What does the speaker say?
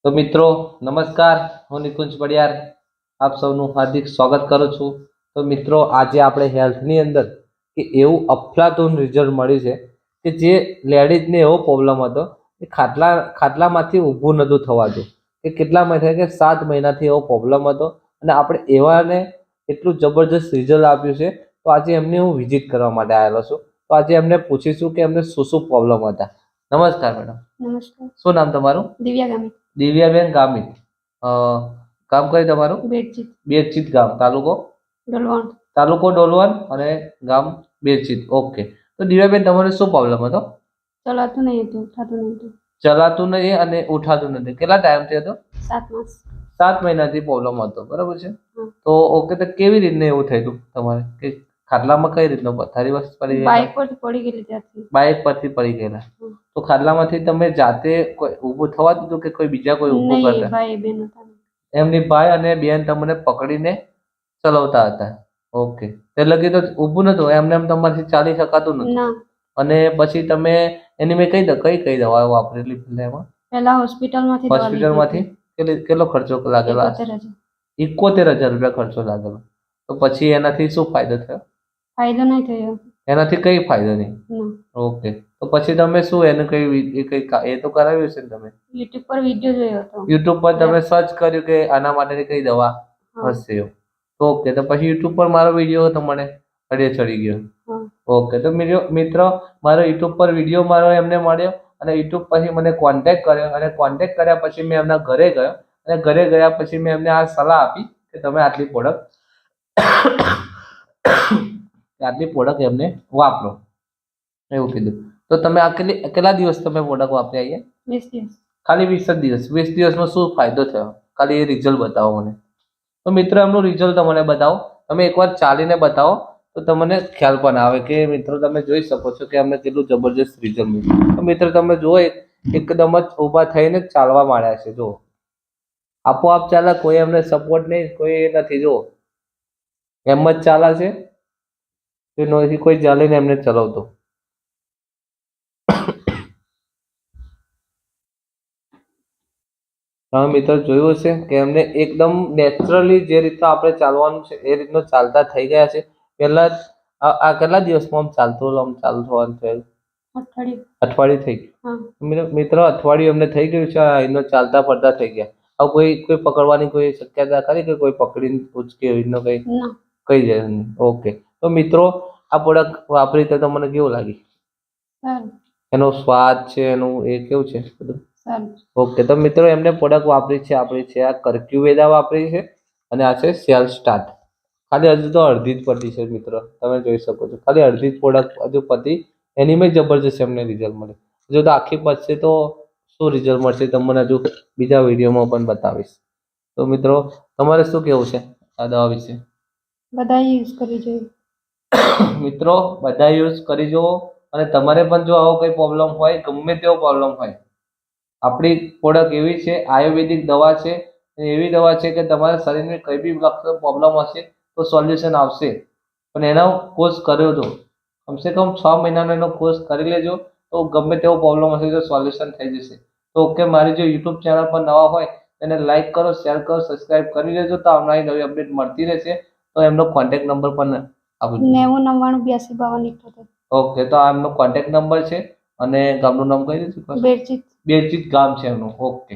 તો મિત્રો નમસ્કાર, હું નિકુંજ પડિયાર આપ સૌનું હાર્દિક સ્વાગત કરું છું. તો મિત્રો આજે આપણે હેલ્થની અંદર કે એવું અફલાતૂન રિઝલ્ટ મળ્યું છે કે જે લેડીઝને એવો પ્રોબ્લેમ હતો કે ખાટલામાંથી ઊભું નહોતું થવાતું, કે કેટલા મહિના કે 7 મહિનાથી એવો પ્રોબ્લેમ હતો અને આપણે એવાને એટલું જબરજસ્ત રિઝલ્ટ આપ્યું છે. તો આજે એમને હું વિઝિટ કરવા માટે આવેલો છું. તો આજે એમને પૂછીશું કે એમને શું શું પ્રોબ્લેમ હતા. નમસ્કાર મેડમ. નમસ્કાર. શું નામ તમારું? દિવ્યા ગામિત. દિવ્યાબેન ગામિત. ગામ કયું તમારું? બેડચીત. બેડચીત ગામ, તાલુકો ડોલવણ. ડોલવણ અને ગામ બેડચીત. ઓકે. તો દિવ્યાબેન તમારે શું પ્રોબ્લેમ હતો? ચલાતું નહીં હતું, ઉઠાતું નહીં હતું. ચલાતું નહીં અને ઉઠાતું નથી. કેટલા ટાઈમથી હતો? 7 માસ. 7 મહિનાથી પ્રોબ્લેમ હતો, બરાબર છે. હમ. તો ઓકે, તો કેવી રીતને એવું થયું તમારે કે ખાટલામાં કઈ રીતનો પથારી વસ્તુ પડી ગઈ? બાઇક પરથી પડી ગયેલી ત્યાંથી. બાઇક પરથી પડી ગયેલા. હમ. તો ખાટલામાંથી તમે જાતે કોઈ ઊભું થવાતું હતું કે કોઈ બીજા કોઈ ઊભું નહીં, કરતા? ભાઈ બેન હતા. એમની ભાઈ અને બેન તમને પકડીને ચલાવતા હતા. ઓકે. એટલે કે તો ઊભું નતું, એમને એમ તમારાથી ચાલી શકાતું નતું. ના. અને પછી તમે એની મેં કઈ દવાઓ વાપરેલી પહેલા એમાં? પહેલા હોસ્પિટલમાંથી દવા લીધી. હોસ્પિટલમાંથી કેટલો ખર્ચો લાગેલો? 71,000 રૂપિયા ખર્ચો લાગેલો. તો પછી એનાથી શું ફાયદો થયો? ફાયદો નહીં થયો. એનાથી કઈ ફાયદો નહીં? ના. ઓકે. તો પછી તમે શું એને કઈ એ તો કરાવ્યું છે ને તમે? યુટ્યુબ પર વિડિયો જોયો હતો. યુટ્યુબ પર તમે સર્ચ કર્યું કે આના માટેની કઈ દવા હા. હશે એવું. ઓકે. તો પછી યુટ્યુબ પર મારો વિડીયો તમને અડે ચડી ગયો. હા. ઓકે. તો મિત્રો મારો યુટ્યુબ પર વિડીયો મારો એમને મળ્યો અને યુટ્યુબ પછી મને કોન્ટેક્ટ કર્યો અને કોન્ટેક્ટ કર્યા પછી મેં એમના ઘરે ગયો અને ઘરે ગયા પછી મેં એમને આ સલાહ આપી કે તમે આટલી પ્રોડક્ટ એમને વાપરો, એવું કીધું. તો તમે આ કેટલા દિવસ તમે પ્રોડક્ટ વાપરી આવીએ? 20 દિવસ. ખાલી 20 દિવસ. 20 દિવસમાં શું ફાયદો થયો? ખાલી એ રિઝલ્ટ બતાવો મને. તો મિત્રો એમનું રિઝલ્ટ તમને બતાવો. તમે એકવાર ચાલીને બતાવો તો તમને ખ્યાલ પણ આવે કે મિત્રો તમે જોઈ શકો છો કે અમને કેટલું જબરજસ્ત રિઝલ્ટ મળ્યું. તો મિત્રો તમે જુઓ એકદમ જ ઊભા થઈને ચાલવા માંડ્યા છે. જુઓ આપોઆપ ચાલે, કોઈ એમને સપોર્ટ નહીં, કોઈ નથી. જુઓ એમ જ ચાલે છે, નથી કોઈ ચાલીને એમને ચલાવતો. તમે મિત્રો જોયું છે કે એમને એકદમ નેચરલી જે રીતના આપણે ચાલવાનું છે એ રીતનું ચાલતા થઈ ગયા છે. પહેલા આ કેટલા દિવસમાં ચાલુ થવાનું થયું? અઠવાડિયું થઈ ગયું. મિત્રો અઠવાડિયું એમને થઈ ગયું છે. એનો ચાલતા ફરતા થઈ ગયા. હવે કોઈ પકડવાની કોઈ શક્યતા ખરી કે કોઈ પકડીને ઉચકે એનો કઈ જાય નહીં? ઓકે. તો મિત્રો આ પ્રોડક્ટ વાપરી તો તમને કેવું લાગી? એનો સ્વાદ છે, એનું એ કેવું છે બધું? ઓકે. તો મિત્રો એમને પ્રોડક્ટ વાપરી છે આપણી છે આ કર્ક્યુવેદા વાપરી છે અને આ છે સેલ સ્ટાર્ટ. ખાલી હજુ તો અડધી જ પતી છે મિત્રો, તમે જોઈ શકો છો. ખાલી અડધી જ પ્રોડક્ટ હજુ પતી, એની મેં જબરજસ્ત એમને રિઝલ્ટ મળે. જો તો આખી પતશે તો શું રિઝલ્ટ મળશે તમને હજુ બીજા વિડીયોમાં પણ બતાવીશ. તો મિત્રો તમારે શું કેવું છે આ દવા વિશે? બધા યુઝ કરી જોઈએ. મિત્રો બધા યુઝ કરી જુઓ અને તમારે પણ જો આવો કોઈ પ્રોબ્લેમ હોય, ગમે તેવો પ્રોબ્લેમ હોય, આપણી પ્રોડક્ટ એવી છે, આયુર્વેદિક દવા છે, એવી દવા છે કે તમારા શરીરને કઈ બી પ્રોબ્લેમ હશે તો સોલ્યુશન આવશે. પણ એનો કોર્સ કર્યો તો કમસે કમ 6 મહિનાનો એનો કોર્સ કરી લેજો તો ગમે તેવો પ્રોબ્લેમ હશે તો સોલ્યુશન થઈ જશે. તો ઓકે, મારી જો યુટ્યુબ ચેનલ પર નવા હોય એને લાઈક કરો, શેર કરો, સબસ્ક્રાઇબ કરી લેજો તો આવનારી નવી અપડેટ મળતી રહેશે. તો એમનો કોન્ટેક્ટ નંબર પણ આપજો. 9099825278. ઓકે. તો આ એમનો કોન્ટેક્ટ નંબર છે અને ગામનું નામ કઈ દીધું? બેડચીત. બેડચીત ગામ છે એમનું. ઓકે.